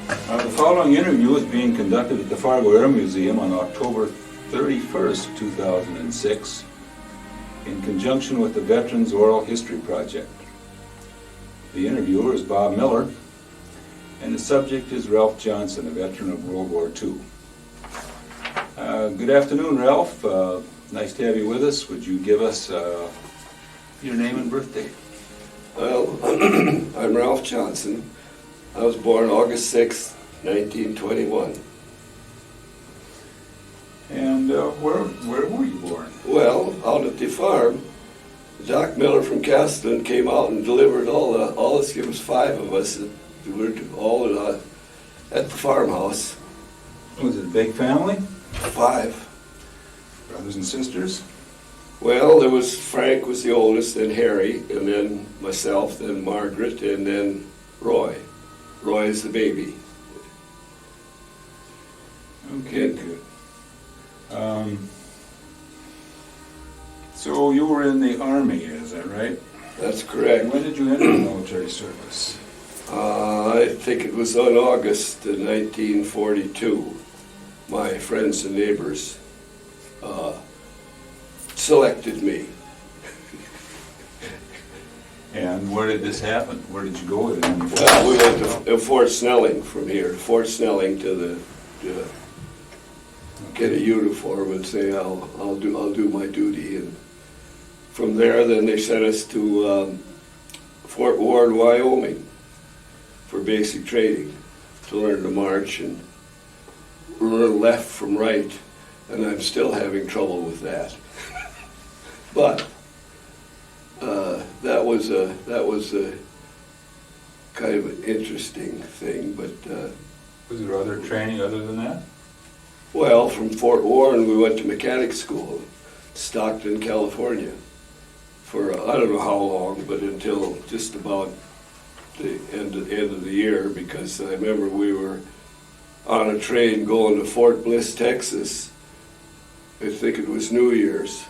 The following interview is being conducted at the Fargo Air Museum on October 31st, 2006, in conjunction with the Veterans Oral History Project. The interviewer is Bob Miller, and the subject is Ralph Johnson, a veteran of World War II. Good afternoon, Ralph. Nice to have you with us. Would you give us your name and birthday? Well, I'm Ralph Johnson. I was born August 6th, 1921. And where were you born? Well, out at the farm. Doc Miller from Casselton came out and delivered all us. There was 5 of us. We were all at the farmhouse. Was it a big family? 5. Brothers and sisters? Well, there was Frank was the oldest, then Harry, and then myself, then Margaret, and then Roy. Roy is the baby. Okay, good. So you were in the Army, is that right? That's correct. When did you enter the military service? I think it was on August 1942. My friends and neighbors selected me. And where did this happen? Where did you go with it? Well, we went to Fort Snelling from here. Fort Snelling to get a uniform and say I'll do my duty. And from there, then they sent us to Fort Ward, Wyoming, for basic training to learn to march and learn left from right. And I'm still having trouble with that. But that was a kind of an interesting thing. But was there other training other than that? well, from Fort Warren, we went to mechanic school, Stockton, California, for I don't know how long, but until just about the end of the year, because I remember we were on a train going to Fort Bliss, Texas. I think it was New Year's.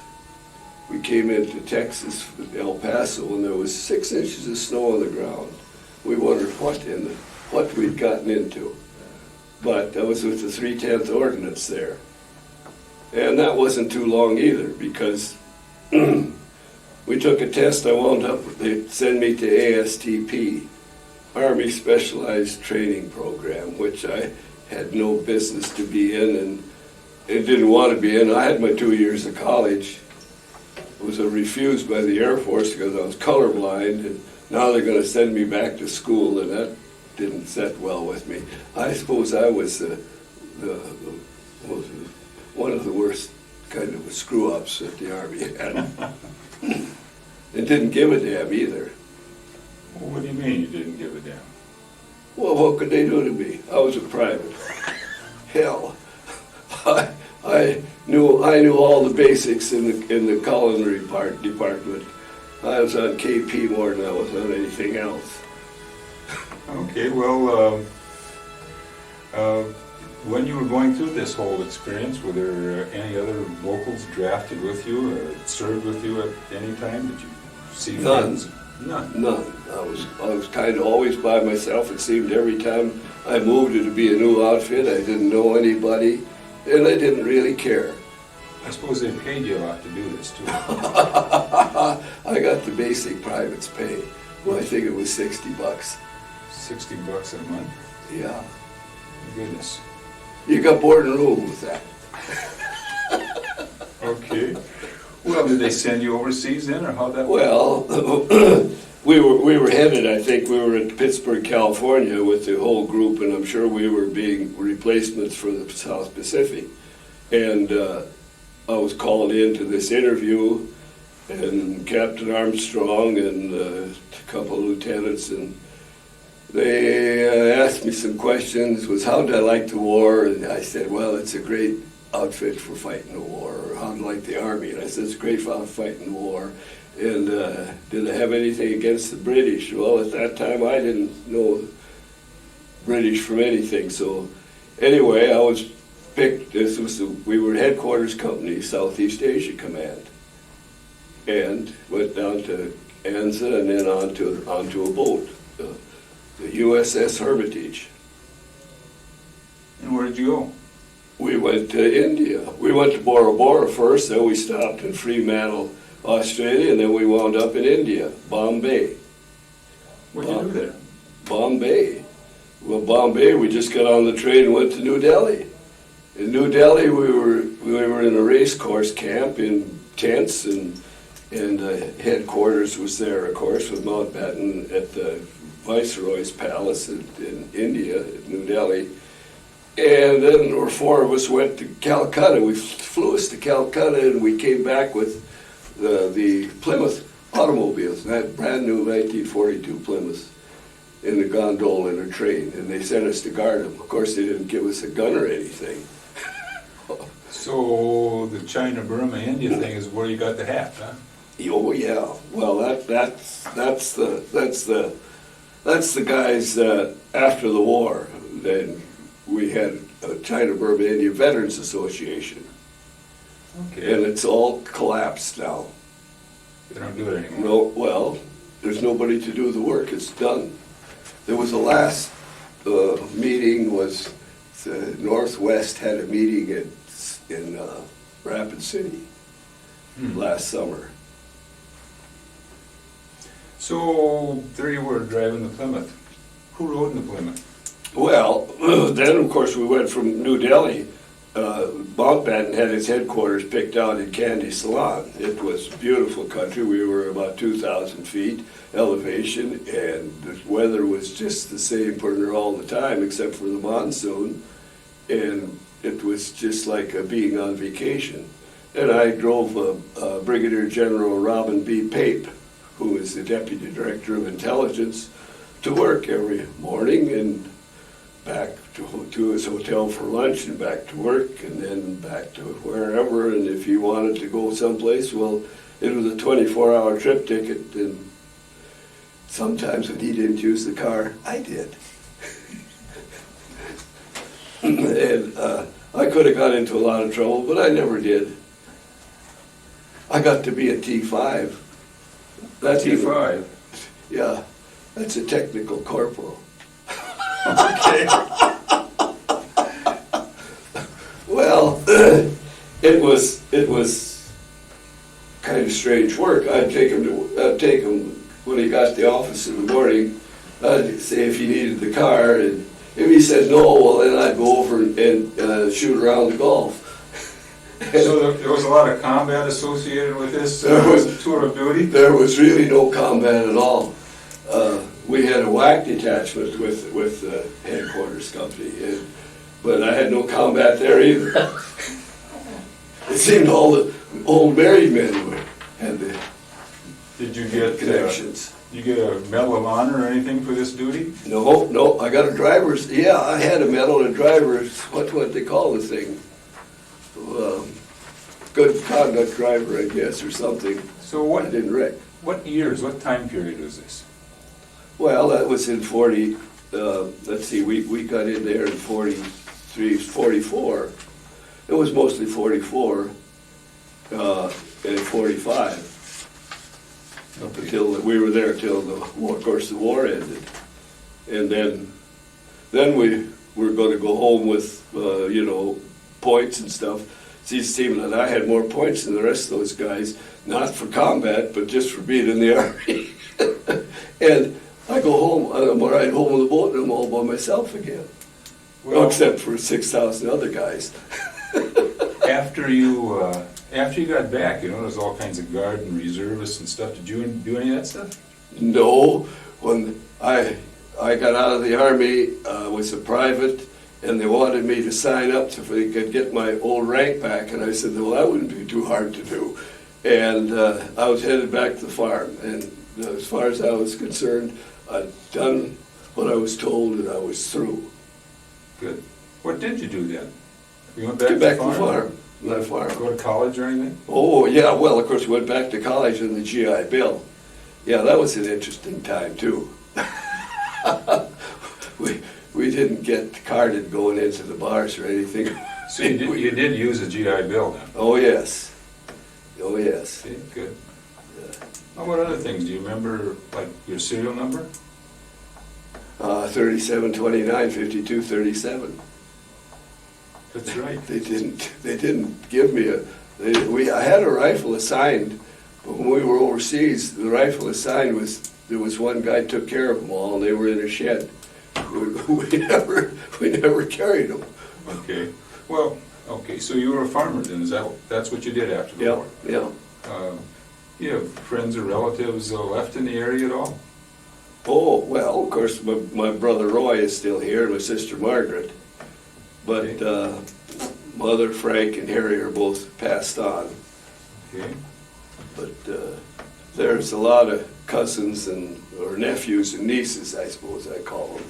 We came into Texas, El Paso, and there was 6 inches of snow on the ground. We wondered what we'd gotten into. But that was with the 310th Ordnance there. And that wasn't too long either, because we took a test. I wound up, they sent me to ASTP, Army Specialized Training Program, which I had no business to be in and didn't want to be in. I had my 2 years of college. Was refused by the Air Force because I was colorblind, and now they're going to send me back to school, and that didn't set well with me. I suppose I was one of the worst kind of screw-ups that the Army had. It didn't give a damn either. Well, what do you mean you didn't give a damn? Well, what could they do to me? I was a private. Hell, I knew all the basics in the culinary department. I was on KP more than I was on anything else. Okay, well, when you were going through this whole experience, were there any other locals drafted with you or served with you at any time? Did you see friends? None. I was kind of always by myself. It seemed every time I moved it to be a new outfit. I didn't know anybody, and I didn't really care. I suppose they paid you a lot to do this too. I got the basic private's pay. Well, I think it was $60. $60 a month? Yeah. My goodness. You got board and room with that. Okay. Well, did they send you overseas then, or how'd that work? Well, we were headed, I think we were at Pittsburgh, California with the whole group, and I'm sure we were being replacements for the South Pacific. And I was called into this interview, and Captain Armstrong and a couple of lieutenants, and they asked me some questions. Was how did I like the war? And I said, well, it's a great outfit for fighting the war. Or how do I like the Army? And I said, it's great for fighting the war. And did I have anything against the British? Well, at that time I didn't know British from anything. So anyway, I was picked. We were headquarters company, Southeast Asia Command, and went down to ANZA and then onto a boat, the USS Hermitage. And where did you go? We went to India. We went to Bora Bora first, then we stopped in Fremantle, Australia, and then we wound up in India, Bombay. What did you do there? Bombay. Well, Bombay, we just got on the train and went to New Delhi. In New Delhi, we were in a race course camp in tents, and headquarters was there, of course, with Mountbatten at the Viceroy's Palace in India, at New Delhi. And then four of us went to Calcutta. We flew us to Calcutta, and we came back with the Plymouth automobiles, that brand new 1942 Plymouth, in the gondola in a train, and they sent us to guard them. Of course, they didn't give us a gun or anything. So the China, Burma, India thing is where you got the hat, huh? Oh yeah. Well, that's the guys after the war. Then we had a China, Burma, India Veterans Association, Okay. and it's all collapsed now. They don't do it anymore. No, well, there's nobody to do the work. It's done. There was a last meeting was the Northwest had a meeting in Rapid City last summer. So there you were driving the Plymouth. Who rode in the Plymouth? Well, then of course we went from New Delhi. Mountbatten had his headquarters picked out in Kandy, Ceylon. It was beautiful country. We were about 2,000 feet elevation, and the weather was just the same pretty near all the time except for the monsoon. And it was just like being on vacation. And I drove Brigadier General Robin B. Pape, who is the Deputy Director of Intelligence, to work every morning and back to his hotel for lunch and back to work and then back to wherever. And if he wanted to go someplace, well, it was a 24-hour trip ticket. And sometimes when he didn't use the car, I did. And I could have got into a lot of trouble, but I never did. I got to be a T5. That's T5? Yeah, that's a technical corporal. Okay. Well, it was kind of strange work. I'd take him when he got to the office in the morning. I'd say if he needed the car, and if he said no, well then I'd go over and shoot around the Gulf. So there was a lot of combat associated with this tour of duty? There was really no combat at all. We had a WAC detachment with the headquarters company, but I had no combat there either. It seemed all the old married men had the Did you get connections. You get a Medal of Honor or anything for this duty? No, I got a driver's. Yeah, I had a medal and a driver's. What they call the thing? Good conduct driver, I guess, or something. So I didn't wreck. what years, what time period was this? Well, that was in 40, let's see, we got in there in 43, 44. It was mostly 44 and 45. Up until, we were there till the war, of course, the war ended. And then we were going to go home with, points and stuff. See, Stephen and I had more points than the rest of those guys, not for combat, but just for being in the Army. And I go home, I'm right home on the boat, and I'm all by myself again. Well, except for 6,000 other guys. After you got back, there's all kinds of guard and reservists and stuff. Did you do any of that stuff? No. When I got out of the Army, I was a private, and they wanted me to sign up so they could get my old rank back, and I said, well, that wouldn't be too hard to do. And I was headed back to the farm, and as far as I was concerned, I'd done what I was told, and I was through. Good. What did you do then? You went back Get to back the to the farm? farm. My farm. Go to college or anything? Oh, yeah, well, of course, we went back to college in the GI Bill. Yeah, that was an interesting time, too. We didn't get carded going into the bars or anything. So you did use a GI Bill then? Oh, yes. Oh, yes. Okay, good. How about other things? Do you remember, like, your serial number? 3729 5237. That's right. They didn't give me I had a rifle assigned, but when we were overseas, the rifle assigned there was one guy took care of them all, and they were in a shed. We never carried them. Okay. Well, okay, so you were a farmer then, that's what you did after the war? Yeah. You have friends or relatives left in the area at all? Oh, well, of course, my brother Roy is still here, and my sister Margaret. But Mother, Frank, and Harry are both passed on. Okay. But there's a lot of cousins or nephews and nieces, I suppose I call them.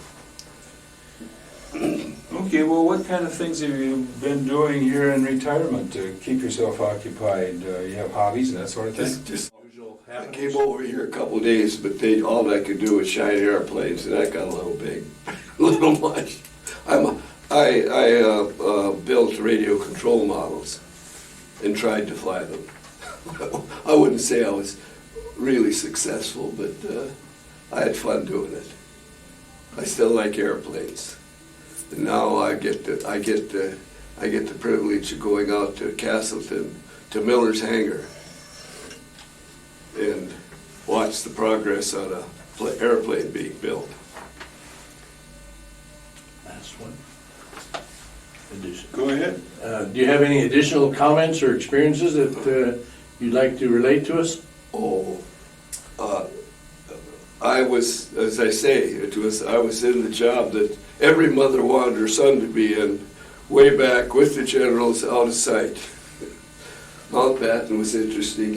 Okay, well, what kind of things have you been doing here in retirement to keep yourself occupied? You have hobbies and that sort of thing? Just I came over here a couple of days, but all I could do was shine airplanes, and that got a little big, a little much. I built radio control models and tried to fly them. I wouldn't say I was really successful, but I had fun doing it. I still like airplanes, and now I get the privilege of going out to Casselton, to Miller's Hangar, and watch the progress on a airplane being built. Last one. Addition. Go ahead. Do you have any additional comments or experiences that you'd like to relate to us? Oh, I was, as I say, I was in the job that every mother wanted her son to be in, way back with the generals out of sight. Mountbatten was interesting.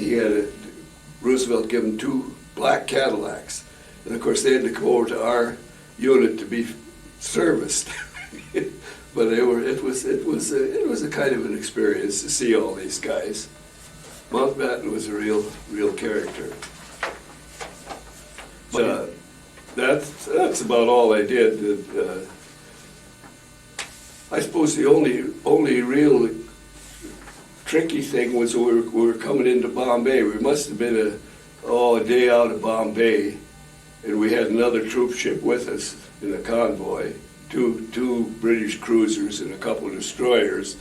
Roosevelt gave him 2 black Cadillacs, and of course they had to come over to our unit to be serviced. But it was a kind of an experience to see all these guys. Mountbatten was a real character. But that's about all I did. I suppose the only real tricky thing was we were coming into Bombay. We must have been a day out of Bombay, and we had another troop ship with us in a convoy, two British cruisers and a couple of destroyers.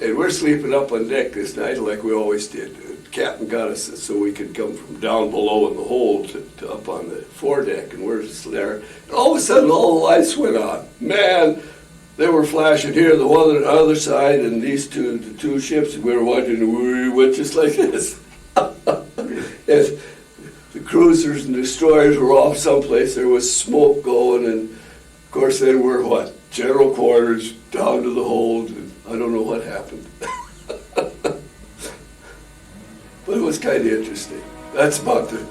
And we're sleeping up on deck this night like we always did. The captain got us so we could come from down below in the hold to up on the foredeck, and we're just there. And all of a sudden, all the lights went on. Man, they were flashing here, the one on the other side, and the 2 ships, and we were watching, we went just like this. And the cruisers and destroyers were off someplace. There was smoke going, and of course then we're general quarters, down to the hold, and I don't know what happened. But it was kind of interesting. That's about the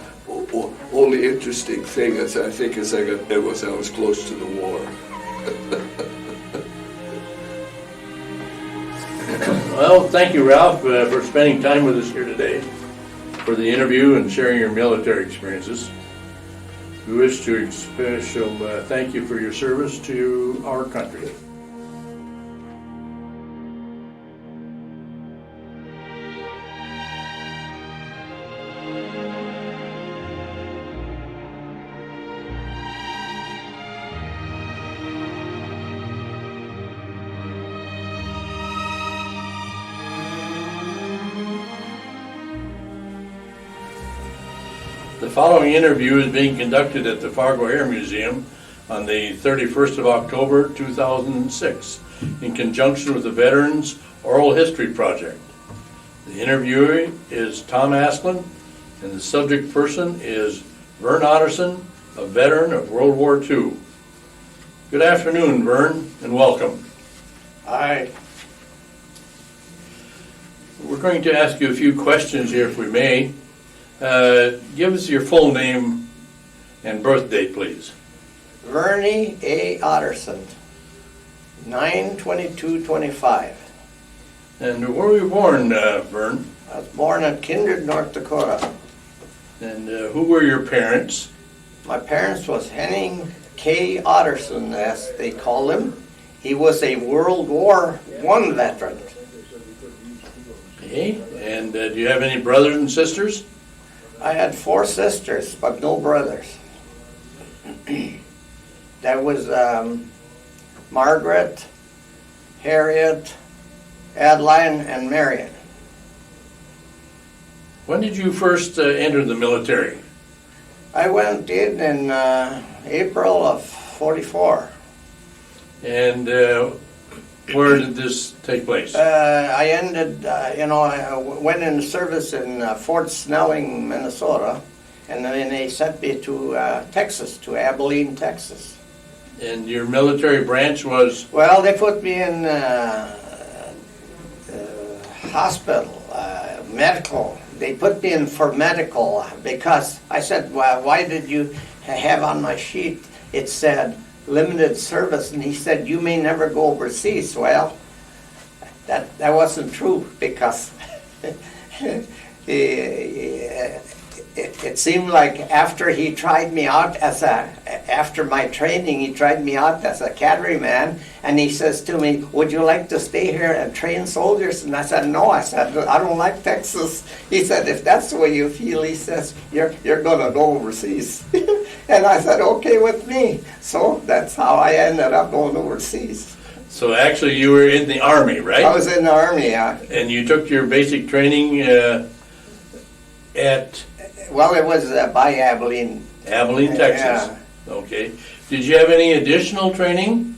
only interesting thing I was close to the war. Well, thank you, Ralph, for spending time with us here today for the interview and sharing your military experiences. We wish to express thank you for your service to our country. The following interview is being conducted at the Fargo Air Museum on the 31st of October 2006 in conjunction with the Veterans Oral History Project. The interviewee is Tom Asplin, and the subject person is Vern Otterson, a veteran of World War II. Good afternoon, Vern, and welcome. Hi. We're going to ask you a few questions here, if we may. Give us your full name and birth date, please. Vernie A. Otterson, 9/22/25. And where were you born, Vern? I was born at Kindred, North Dakota. And who were your parents? My parents was Henning K. Otterson, as they call him. He was a World War I veteran. Okay. And do you have any brothers and sisters? I had 4 sisters, but no brothers. That was Margaret, Harriet, Adeline, and Marion. When did you first enter the military? I went in April of 44. And where did this take place? I ended, I went in service in Fort Snelling, Minnesota, and then they sent me to Texas, to Abilene, Texas. And your military branch was? Well, they put me in hospital, medical. They put me in for medical because I said, well, why did you have on my sheet, it said limited service, and he said, you may never go overseas. Well, that wasn't true because it seemed like after he tried me out after my training, he tried me out as a cavalryman, and he says to me, would you like to stay here and train soldiers? And I said, no. I said, I don't like Texas. He said, if that's the way you feel, he says, you're going to go overseas. And I said, okay with me. So that's how I ended up going overseas. So actually you were in the Army, right? I was in the Army, yeah. And you took your basic training at? Well, it was by Abilene. Abilene, Texas. Yeah. Okay. Did you have any additional training?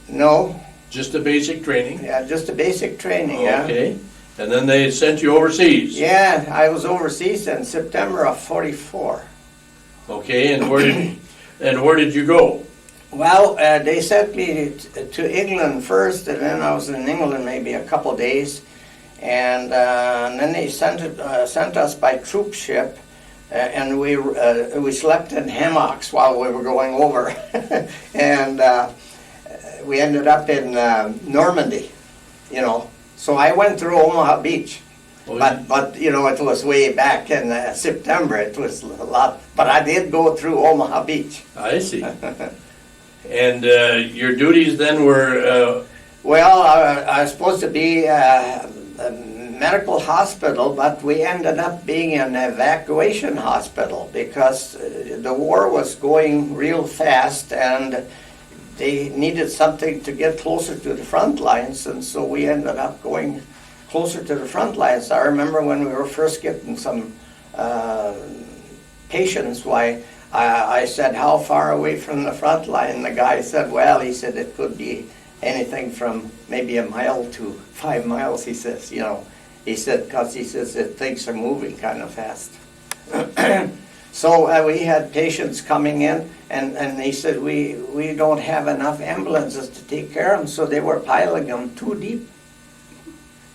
No. Just the basic training? Yeah, just the basic training, yeah. Okay. And then they sent you overseas? Yeah, I was overseas in September of 44. Okay, and where did you go? Well, they sent me to England first, and then I was in England maybe a couple days. And then they sent us by troop ship, and we slept in hammocks while we were going over. And we ended up in Normandy, So I went through Omaha Beach. But it was way back in September. It was a lot. But I did go through Omaha Beach. I see. And your duties then were? Well, I was supposed to be a medical hospital, but we ended up being an evacuation hospital because the war was going real fast and they needed something to get closer to the front lines, and so we ended up going closer to the front lines. I remember when we were first getting some patients, I said, how far away from the front line? The guy said, well, he said it could be anything from maybe a mile to 5 miles, he says, He said, because he says that things are moving kind of fast. So we had patients coming in, and he said, we don't have enough ambulances to take care of them, so they were piling them too deep.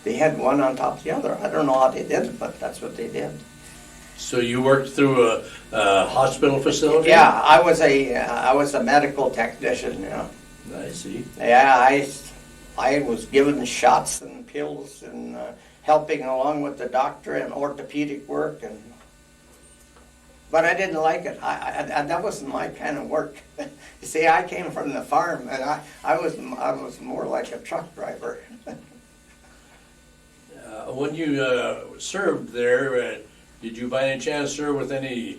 They had one on top of the other. I don't know how they did it, but that's what they did. So you worked through a hospital facility? Yeah, I was a medical technician, I see. Yeah, I was given shots and pills and helping along with the doctor and orthopedic work, but I didn't like it. That wasn't my kind of work. You see, I came from the farm, and I was more like a truck driver. When you served there, did you by any chance serve with any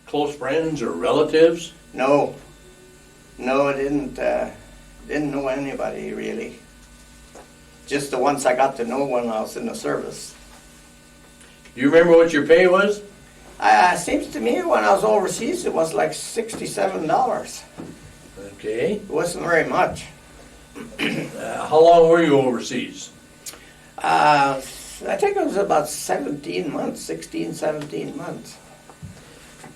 close friends or relatives? No, I didn't know anybody really. Just the ones I got to know when I was in the service. Do you remember what your pay was? Seems to me when I was overseas it was like $67. Okay. It wasn't very much. How long were you overseas? I think it was about 17 months, 16, 17 months.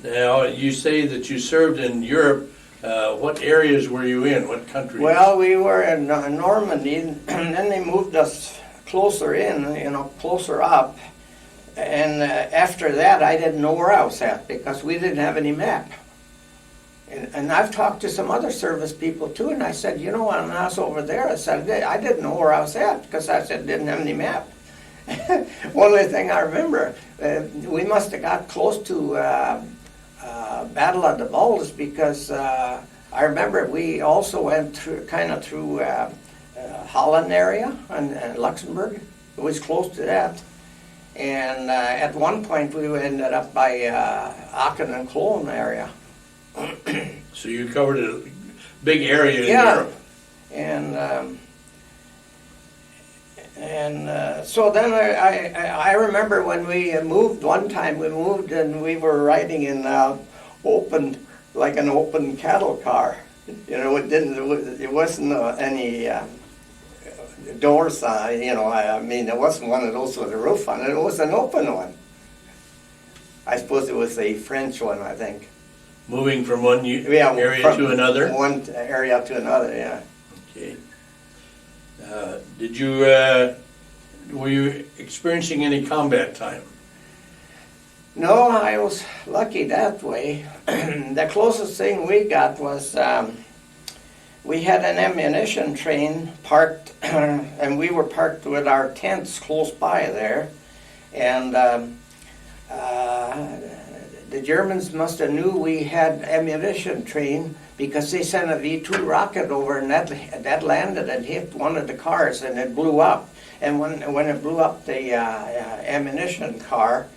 Now, you say that you served in Europe. What areas were you in? What countries? Well, we were in Normandy, and then they moved us closer in, closer up. And after that, I didn't know where I was at because we didn't have any map. And I've talked to some other service people too, and I said, when I was over there, I said, I didn't know where I was at because I said didn't have any map. Only thing I remember, we must have got close to Battle of the Bulge because I remember we also went through Holland area and Luxembourg. It was close to that. And at one point we ended up by Aachen and Cologne area. So you covered a big area in Yeah. Europe. And So then I remember when we moved, one time we moved and we were riding in like an open cattle car. You know, it wasn't any doors, I mean, it wasn't one of those with a roof on it, it was an open one. I suppose it was a French one, I think. Moving from one area to another? One area to another, yeah. Okay. Were you experiencing any combat time? No, I was lucky that way. The closest thing we got was we had an ammunition train parked, and we were parked with our tents close by there. And the Germans must have knew we had ammunition train because they sent a V-2 rocket over, and that landed and hit one of the cars, and it blew up. And when it blew up the ammunition car,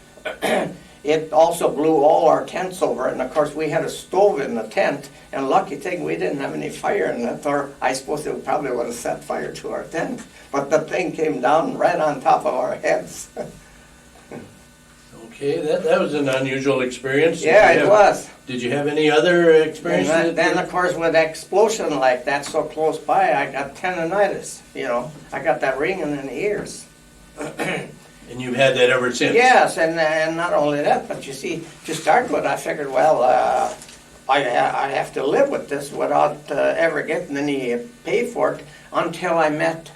it also blew all our tents over. And of course, we had a stove in the tent, and lucky thing we didn't have any fire in it, or I suppose it probably would have set fire to our tent. But the thing came down right on top of our heads. Okay, that was an unusual experience. Yeah, it was. Did you have any other experiences? And then, of course, with an explosion like that so close by, I got tendonitis, I got that ringing in the ears. And you've had that ever since? Yes, and not only that, but you see, to start with, I figured, well, I have to live with this without ever getting any pay for it until I met,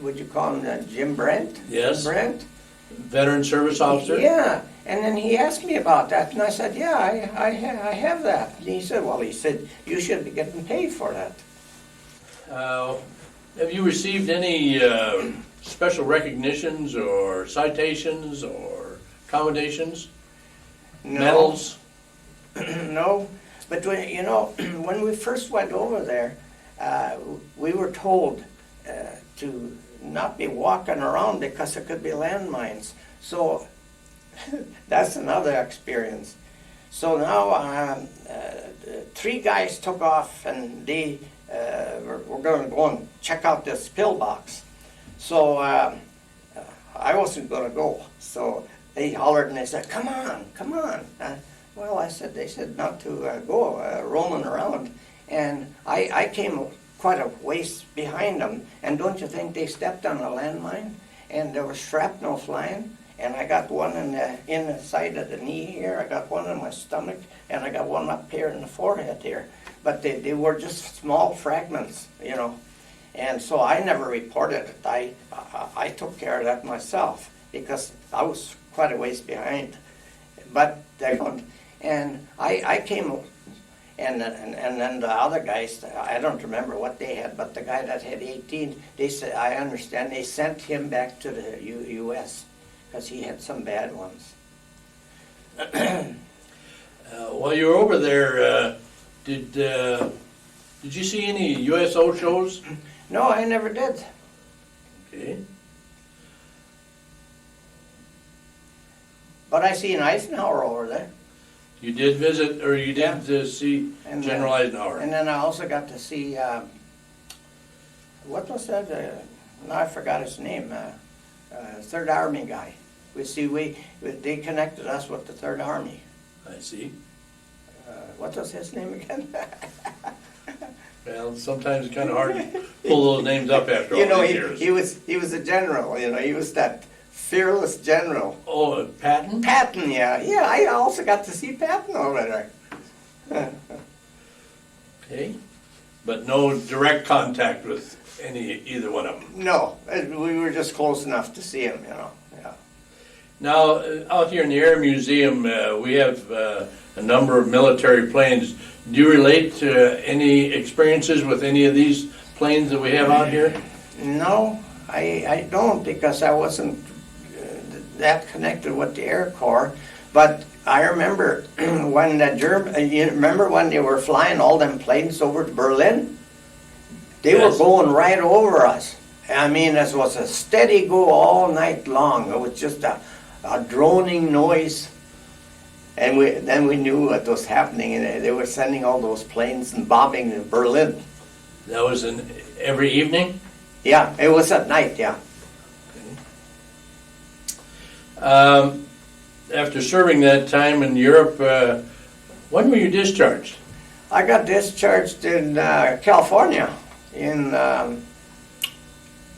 would you call him Jim Brent? Yes. Brent? Veteran service officer? Yeah, and then he asked me about that, and I said, yeah, I have that. And he said, you should be getting paid for that. Have you received any special recognitions or citations or commendations? No. Medals? No, but when we first went over there, we were told to not be walking around because there could be landmines. So that's another experience. So now 3 guys took off, and they were going to go and check out this pillbox. So I wasn't going to go. So they hollered and they said, come on, come on. They said not to go roaming around. And I came quite a ways behind them. And don't you think they stepped on a landmine? And there was shrapnel flying. And I got one in the side of the knee here. I got one in my stomach. And I got one up here in the forehead here. But they were just small fragments, And so I never reported it. I took care of that myself because I was quite a ways behind. But and I came, and then the other guys, I don't remember what they had, but the guy that had 18, they said, I understand, they sent him back to the U.S. because he had some bad ones. While you were over there, did you see any USO shows? No, I never did. Okay. But I seen Eisenhower over there. You did visit, or you did see And, General Eisenhower? And then I also got to see, what was that? No, I forgot his name. Third Army guy. They connected us with the Third Army. I see. What was his name again? Well, sometimes it's kind of hard to pull those names up after all these years. He was a general, he was that fearless general. Oh, Patton? Patton, yeah. Yeah, I also got to see Patton over there. Okay. But no direct contact with either one of them? No, we were just close enough to see him, Yeah. Now, out here in the Air Museum, we have a number of military planes. Do you relate to any experiences with any of these planes that we have out here? No, I don't, because I wasn't that connected with the Air Corps. But I remember when you remember when they were flying all them planes over to Berlin? They were going right over us. I mean, it was a steady go all night long. It was just a droning noise. And then we knew what was happening, and they were sending all those planes and bombing in Berlin. That was every evening? Yeah, it was at night, yeah. After serving that time in Europe, when were you discharged? I got discharged in California in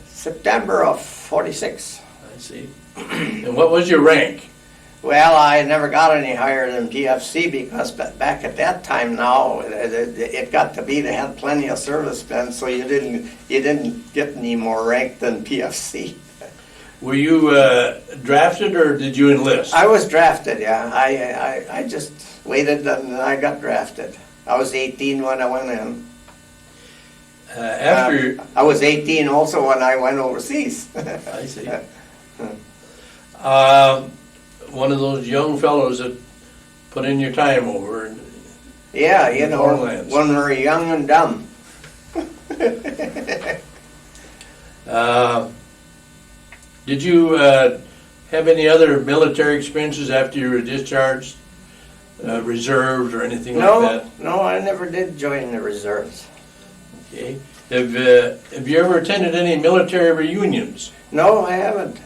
September of 46. I see. And what was your rank? Well, I never got any higher than PFC because back at that time now, it got to be they had plenty of servicemen, so you didn't get any more rank than PFC. Were you drafted or did you enlist? I was drafted, yeah. I just waited and I got drafted. I was 18 when I went in. I was 18 also when I went overseas. I see. One of those young fellows that put in your time over. Yeah, you know, Foreign when we're young and dumb. Did you have any other military experiences after you were discharged, reserved or anything like that? No, I never did join the reserves. Okay. Have you ever attended any military reunions? No, I haven't.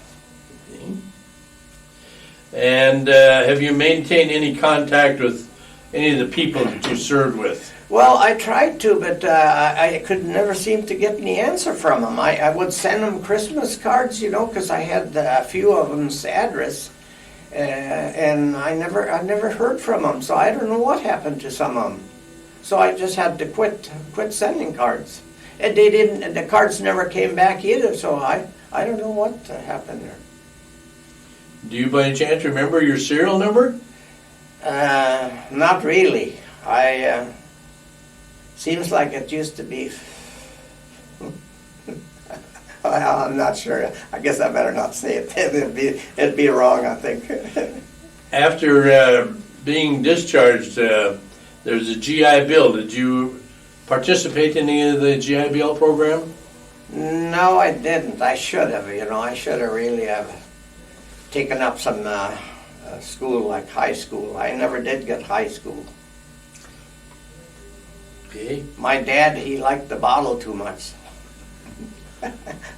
Okay. And have you maintained any contact with any of the people that you served with? Well, I tried to, but I could never seem to get any answer from them. I would send them Christmas cards, you know, because I had a few of them's address, and I never heard from them. So I don't know what happened to some of them. So I just had to quit sending cards, and they didn't. And the cards never came back either. So I don't know what happened there. Do you by any chance remember your serial number? Not really. Seems like it used to be. Well, I'm not sure. I guess I better not say it. It'd be wrong, I think. After being discharged, there's a GI Bill. Did you participate in any of the GI Bill program? No, I didn't. I should have. You know, I should have really taken up some school like high school. I never did get high school. Okay. My dad, he liked the bottle too much.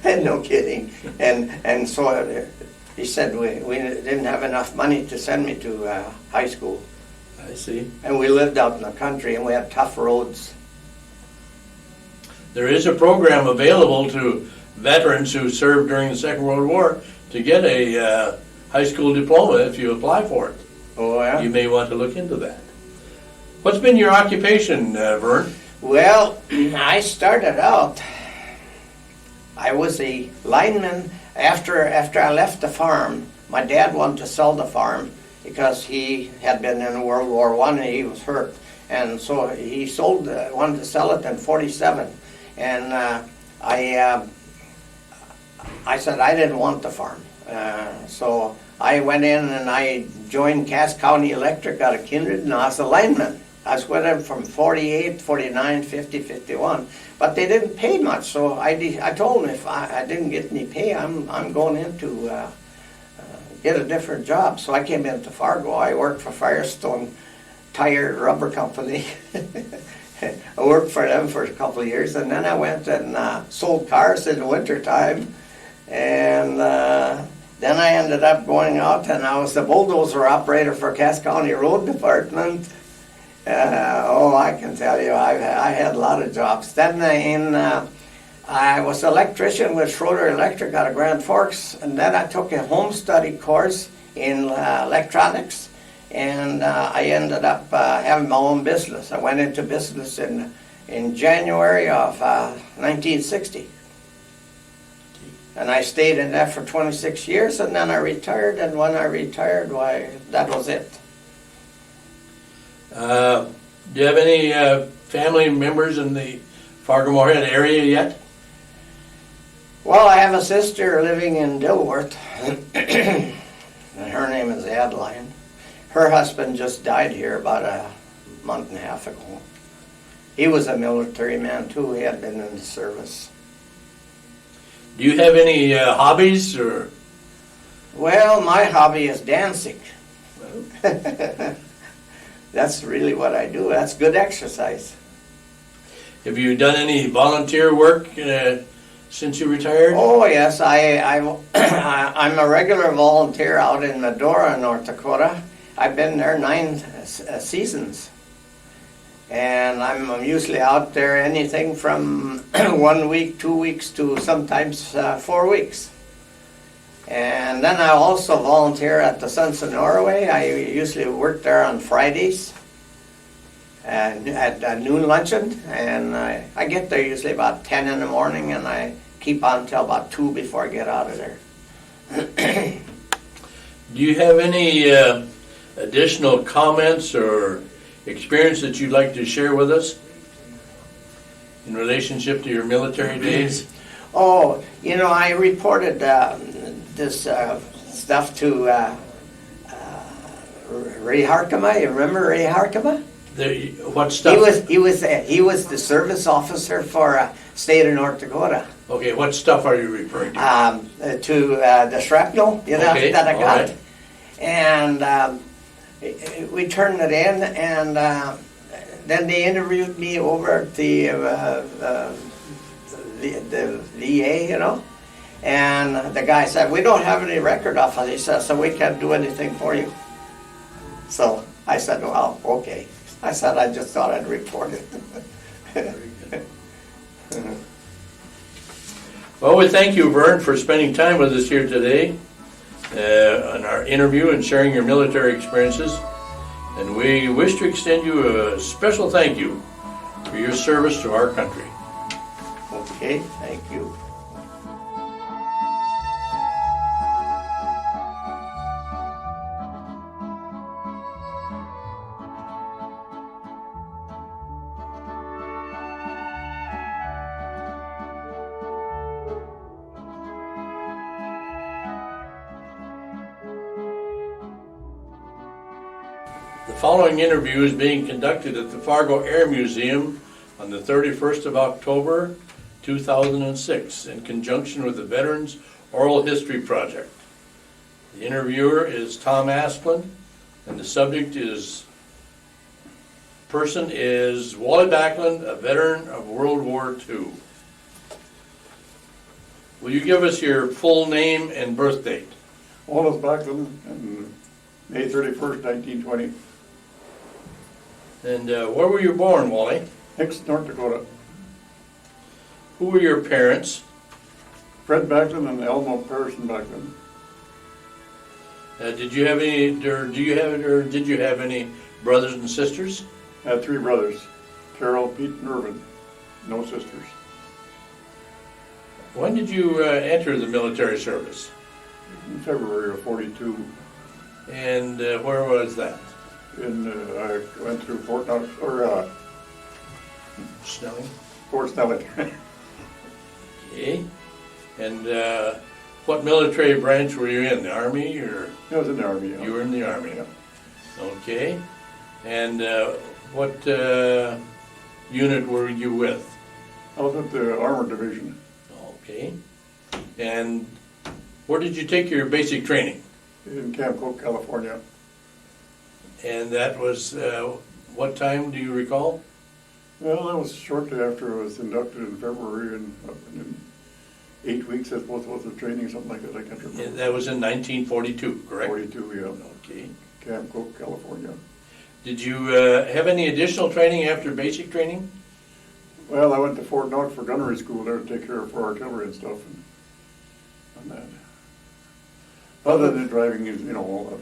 No kidding. And so he said we didn't have enough money to send me to high school. I see. And we lived out in the country and we had tough roads. There is a program available to veterans who served during the Second World War to get a high school diploma if you apply for it. Oh, yeah? You may want to look into that. What's been your occupation, Vern? Well, I started out, I was a lineman. After I left the farm, my dad wanted to sell the farm because he had been in World War I and he was hurt. And so he wanted to sell it in 47. And I said I didn't want the farm. So I went in and I joined Cass County Electric out of Kindred, and I was a lineman. I was with them from 48, 49, 50, 51. But they didn't pay much, so I told them if I didn't get any pay, I'm going in to get a different job. So I came into Fargo. I worked for Firestone Tire Rubber Company. I worked for them for a couple of years, and then I went and sold cars in the wintertime. And then I ended up going out, and I was the bulldozer operator for Cass County Road Department. I can tell you, I had a lot of jobs. Then I was an electrician with Schroeder Electric out of Grand Forks, and then I took a home study course in electronics, and I ended up having my own business. I went into business in January of 1960. And I stayed in that for 26 years, and then I retired, and when I retired, why, that was it. Do you have any family members in the Fargo-Moorhead area yet? Well, I have a sister living in Dilworth, and her name is Adeline. Her husband just died here about a month and a half ago. He was a military man too. He had been in the service. Do you have any hobbies or? Well, my hobby is dancing. That's really what I do. That's good exercise. Have you done any volunteer work since you retired? Oh, yes, I'm a regular volunteer out in Medora, North Dakota. I've been there 9 seasons. And I'm usually out there anything from 1 week, 2 weeks, to sometimes 4 weeks. And then I also volunteer at the Sons of Norway. I usually work there on Fridays at noon luncheon. And I get there usually about 10 in the morning, and I keep on till about 2 before I get out of there. Do you have any additional comments or experience that you'd like to share with us in relationship to your military days? Oh, you know, I reported this stuff to Ray Harkema. You remember Ray Harkema? What stuff? He was the service officer for state of North Dakota. Okay, what stuff are you referring to? To the shrapnel, you know, Okay, that I got. right. And we turned it in, and then they interviewed me over at the VA, you know. And the guy said, "We don't have any record of it," he said, "so we can't do anything for you." So I said, "Well, okay." I said, "I just thought I'd report it." Well, we thank you, Vern, for spending time with us here today on our interview and sharing your military experiences. And we wish to extend you a special thank you for your service to our country. Okay, thank you. The following interview is being conducted at the Fargo Air Museum on the 31st of October, 2006, in conjunction with the Veterans Oral History Project. The interviewer is Tom Asplund, and the subject is Wally Backlund, a veteran of World War II. Will you give us your full name and birth date? Wallace Backlund, on May 31st, 1920. And where were you born, Wally? Hicks, North Dakota. Who were your parents? Fred Backlund and Elmo Pearson Backlund. Did you have any brothers and sisters? I had 3 brothers, Carol, Pete, and Irvin. No sisters. When did you enter the military service? In February of 42. And where was that? I went through Fort Snelling. Snelling. Okay. And what military branch were you in? The Army or? I was in the Army. Yeah. You were in the Army. Yeah. Okay. And what unit were you with? I was with the Armored Division. Okay. And where did you take your basic training? In Camp Cook, California. And that was, what time do you recall? Well, that was shortly after I was inducted in February, and in 8 weeks I suppose was the training, something like that. I can't remember. That was in 1942, correct? 42, yeah. Okay. Camp Cook, California. Did you have any additional training after basic training? Well, I went to Fort Knox for gunnery school there to take care of for artillery and stuff, and that. Other than driving, you know, all that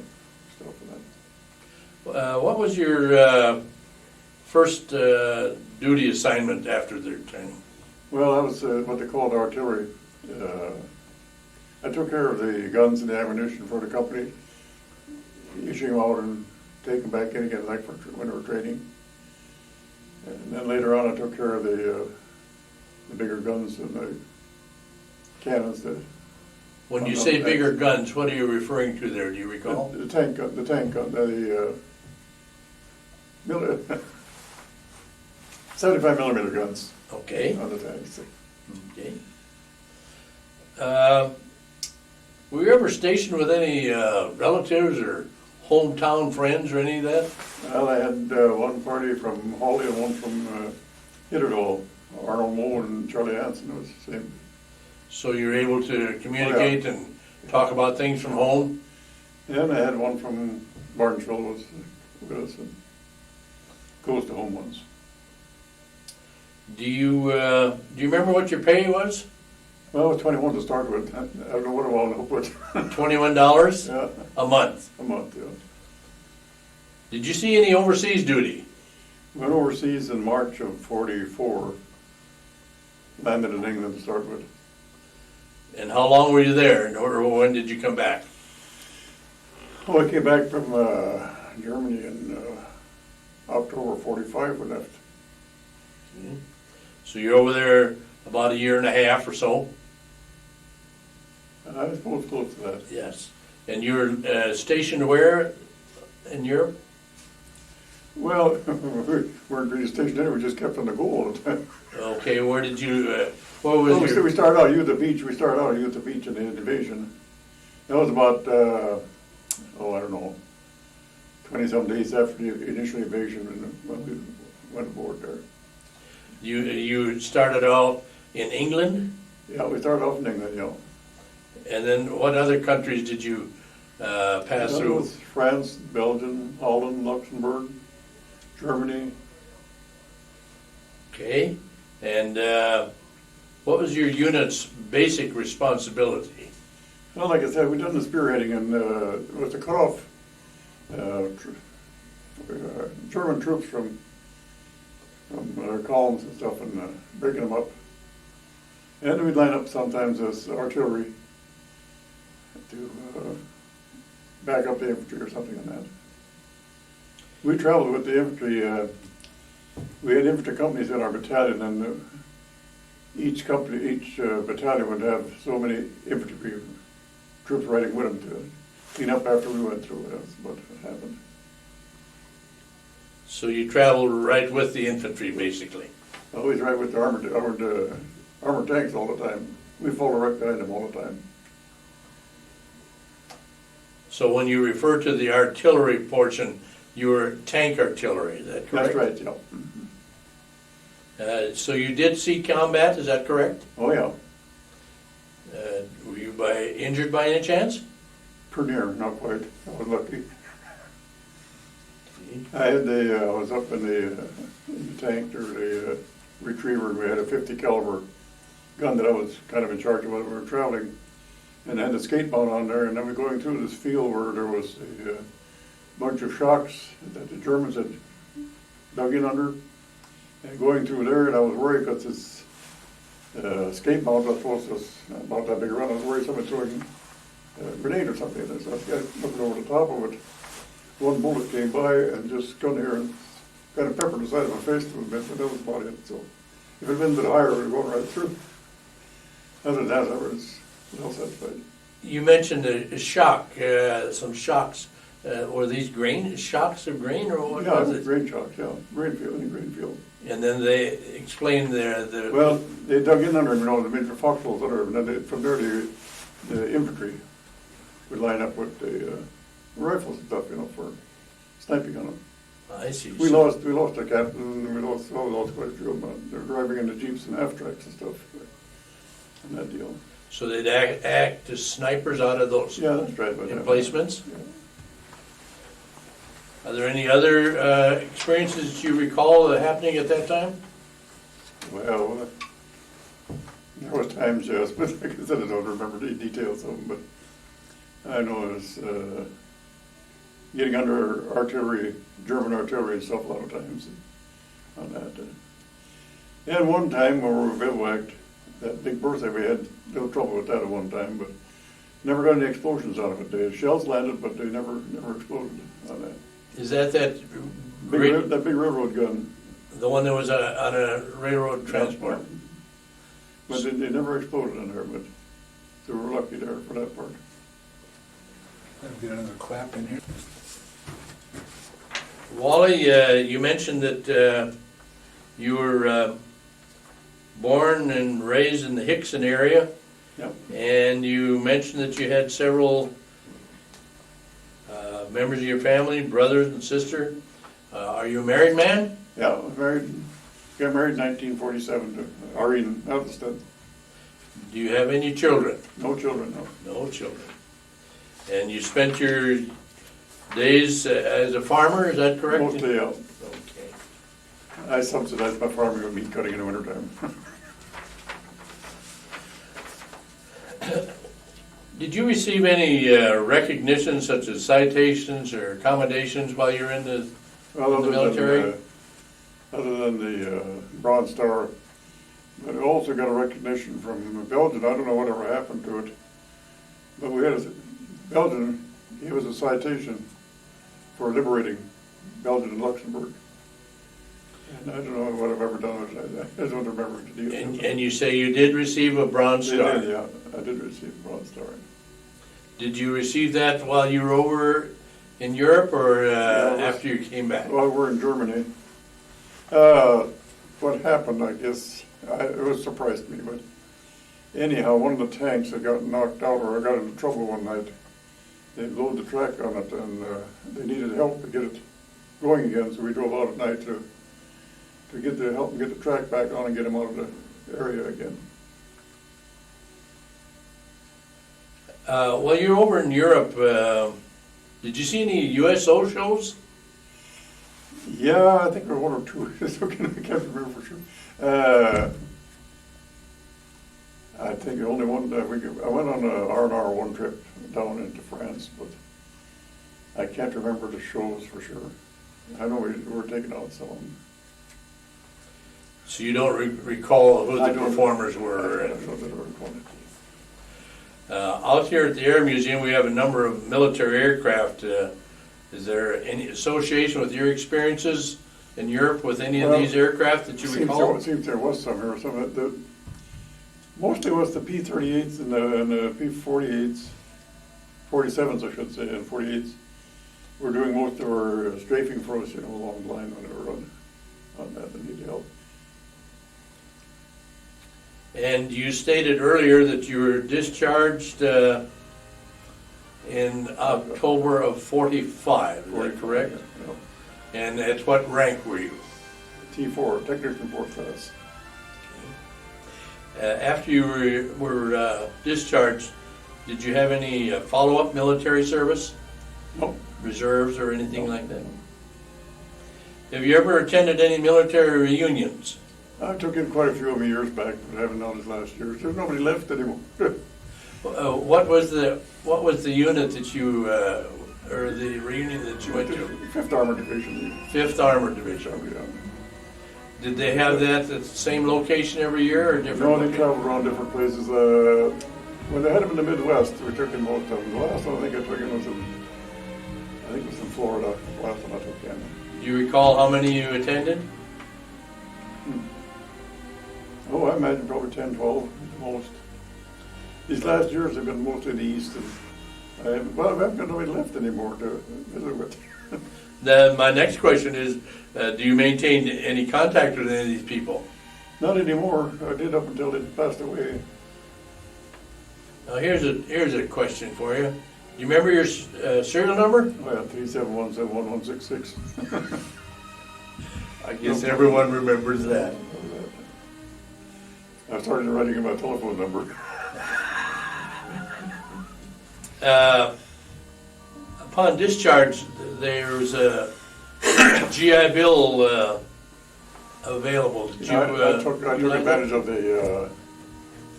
stuff and that. What was your first duty assignment after their training? Well, that was what they called artillery. I took care of the guns and the ammunition for the company, issuing them out and taking them back in again, like for when we were training. And then later on, I took care of the bigger guns and the cannons. When you say bigger guns, what are you referring to there? Do you recall? The tank gun, the 75 millimeter guns. Okay. On the tanks. Okay. Were you ever stationed with any relatives or hometown friends or any of that? Well, I had one party from Hawley and one from Hitterville. Arnold Moe and Charlie Hansen was the same. So you're able to communicate and talk about things from home? And I had one from Barnesville was with us, and close to home ones. Do you remember what your pay was? Well, it was 21 to start with. I don't know what I wound up with. $21 Yeah, a month. a month, yeah. Did you see any overseas duty? Went overseas in March of 44. Landed in England to start with. And how long were you there? Or when did you come back? Oh, I came back from Germany in October 45 we left. So you're over there about a year and a half or so? I suppose close to that. Yes. And you were stationed where in Europe? Well, we weren't really stationed there, we just kept on the go all the time. Okay, where did you, what was Well, your... we started out at Utah Beach. We started out at Utah Beach in the division. That was about, I don't know, 20-some days after the initial invasion when we went aboard there. You started out in England? Yeah, we started off in England, And then what other countries did you pass That through? was France, Belgium, Holland, Luxembourg, Germany. Okay. And what was your unit's basic responsibility? Well, like I said, we done the spearheading, and it was to cut off German troops from our columns and stuff, and breaking them up. And we'd line up sometimes as artillery to back up the infantry or something like that. We traveled with the infantry. We had infantry companies in our battalion, and each battalion would have so many infantry troops riding with them to clean up after we went through. That's what happened. So you traveled right with the infantry, basically. Always right with the armored tanks all the time. We followed right behind them all the time. So when you refer to the artillery portion, you were tank artillery, is that correct? That's right, yeah. So you did see combat, is that correct? Oh, yeah. Were you injured by any chance? Pretty near, not quite. I was lucky. I was up in the tank or the retriever, and we had a 50 caliber gun that I was kind of in charge of when we were traveling, and I had the skate mount on there, and I was going through this field where there was a bunch of shocks that the Germans had dug in under, and going through there, and I was worried because this skate mount was supposed to about that big around. I was worried somebody throwing a grenade or something, and so I was looking over the top of it. One bullet came by and just gun here and kind of peppered the side of my face a little bit, but that was about it. So if it had been a bit higher, it would have gone right through. Other than that, I was well satisfied. You mentioned a shock, some shocks. Were these shocks of grain, or what Yeah, was it? grain shocks, yeah. Grain field. And then they explained Well, they dug in under them, the major foxholes under them, and then from there the infantry would line up with the rifles and stuff, for sniping on them. I see. We lost a captain, and we lost quite a few of them. They're driving in the jeeps and half tracks and stuff, and that deal. So they'd act as snipers out of those Yeah, that's right. But emplacements? Yeah. Are there any other experiences that you recall happening at that time? Well, there was times, yes, but like I said, I don't remember the details of them, but I know it was getting under artillery, German artillery and stuff a lot of times on that. And one time when we were bivouacked, that big birthday, we had a little trouble with that at one time, but never got any explosions out of it. The shells landed, but they never exploded on that. Is that That big railroad gun. the one that was on a railroad transport? Yeah. But they never exploded in there, but they were lucky there for that part. I'll get another clap in here. Wally, you mentioned that you were born and raised in the Hickson area. Yep. And you mentioned that you had several members of your family, brothers and sister. Are you a married man? Yeah, I got married in 1947 to Irene Otterson. Do you have any children? No children, no. No children. And you spent your days as a farmer, is that correct? Mostly, yeah. Okay. I subsidize my farming with meat cutting in the wintertime. Did you receive any recognition such as citations or accommodations while you're in the Well, the military? Other than the Bronze Star, but I also got a recognition from Belgium. I don't know whatever happened to it, but we had Belgium gave us a citation for liberating Belgium and Luxembourg. And I don't know what I've ever done with it. I don't remember the deal. And you say you did receive a Bronze Star? Yeah, I did receive a Bronze Star. Did you receive that while you were over in Europe or after you came back? Well, we're in Germany. What happened, I guess, it surprised me, but anyhow, one of the tanks had got knocked out or got into trouble one night. They loaded the track on it and they needed help to get it going again, so we drove out at night to get the help and get the track back on and get them out of the area again. While you're over in Europe, did you see any USO shows? Yeah, I think there were one or two. I can't remember for sure. I think the only one that I went on a R&R one trip down into France, but I can't remember the shows for sure. I know we were taking out some of them. So you don't recall who I the don't- performers were? I don't know that I recall it. Out here at the Air Museum, we have a number of military aircraft. Is there any association with your experiences in Europe with any of Well, these aircraft that you recall? It seems there was some here. Some of the mostly was the P-38s and the P-48s, 47s I should say, and 48s. We're doing most of our strafing for us, along the line when they were on that and need help. And you stated earlier that you were discharged in October of 45, is that correct? Yeah. And at what rank were you? T4, technician 4th class. After you were discharged, did you have any follow-up military service? No. Reserves or anything like that? Have you ever attended any military reunions? I took in quite a few of them years back, but I haven't done it last year. There's nobody left anymore. What was the unit that you or the reunion that you went to? 5th Armored Division. 5th Armored Division. Yeah. Did they have that at the same location every year or different? No, they traveled around different places. When they had them in the Midwest, we took in most of them. The last one I think I took in was in Florida. The last one I took in. Do you recall how many you attended? Oh, I imagine probably 10, 12 at the most. These last years have been mostly in the East. And I haven't got nobody left anymore to visit with. My next question is, do you maintain any contact with any of these people? Not anymore. I did up until they passed away. Now here's a question for you. Do you remember your serial number? Oh, yeah, 3717166. I guess everyone remembers that. I started writing in my telephone number. Upon discharge, there's a GI Bill available. Did you, I took you like that? advantage of the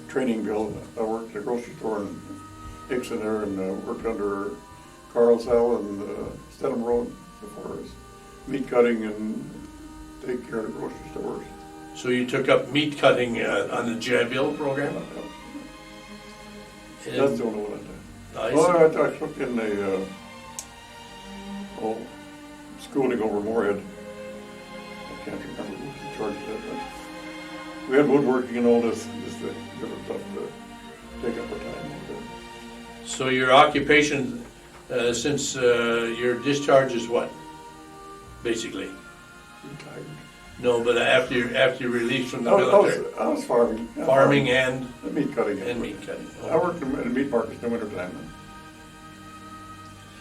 training bill. I worked at a grocery store in Dixon there and worked under Carl Sal and Stedham Road as far as meat cutting and take care of the grocery stores. So you took up meat cutting on the GI Bill program? That's the only one I did. I Well, see. I took in the schooling over Moorhead. I can't remember who was in charge of that. But we had woodworking and all this different stuff to take up our time. So your occupation since your discharge is what, basically? Retired. No, but after you're released from the military, I was farming. Yeah, farming and meat cutting. meat cutting. I worked in meat markets in the wintertime.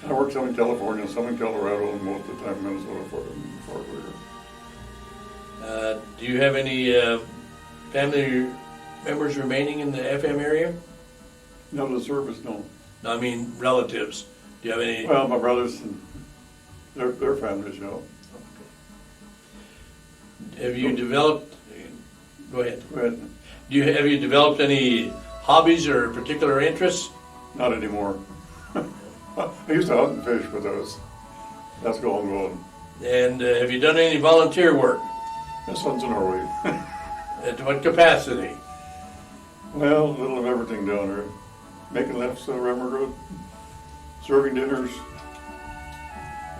I worked some in California, some in Colorado, and most of the time in Minnesota for Fargo. Do you have any family members remaining in the FM area? None of the service, no. No, I mean relatives. Do you have any? Well, my brothers and their families, you know. Have you developed? Go ahead. Go ahead. Have you developed any hobbies or particular interests? Not anymore. I used to hunt and fish, but that's gone. And have you done any volunteer work? This one's in our way. At what capacity? Well, a little of everything down there. Making lefts on Railroad Road, serving dinners,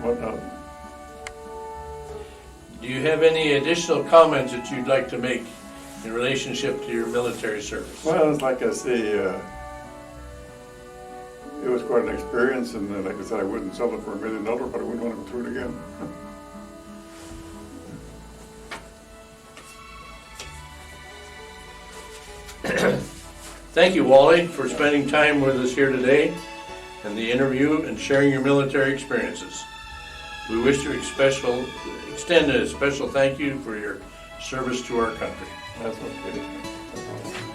whatnot. Do you have any additional comments that you'd like to make in relationship to your military service? Well, it's like I say, it was quite an experience, and like I said, I wouldn't sell it for $1 million, but I wouldn't want to go through it again. Thank you, Wally, for spending time with us here today and the interview and sharing your military experiences. We wish to extend a special thank you for your service to our country. That's okay.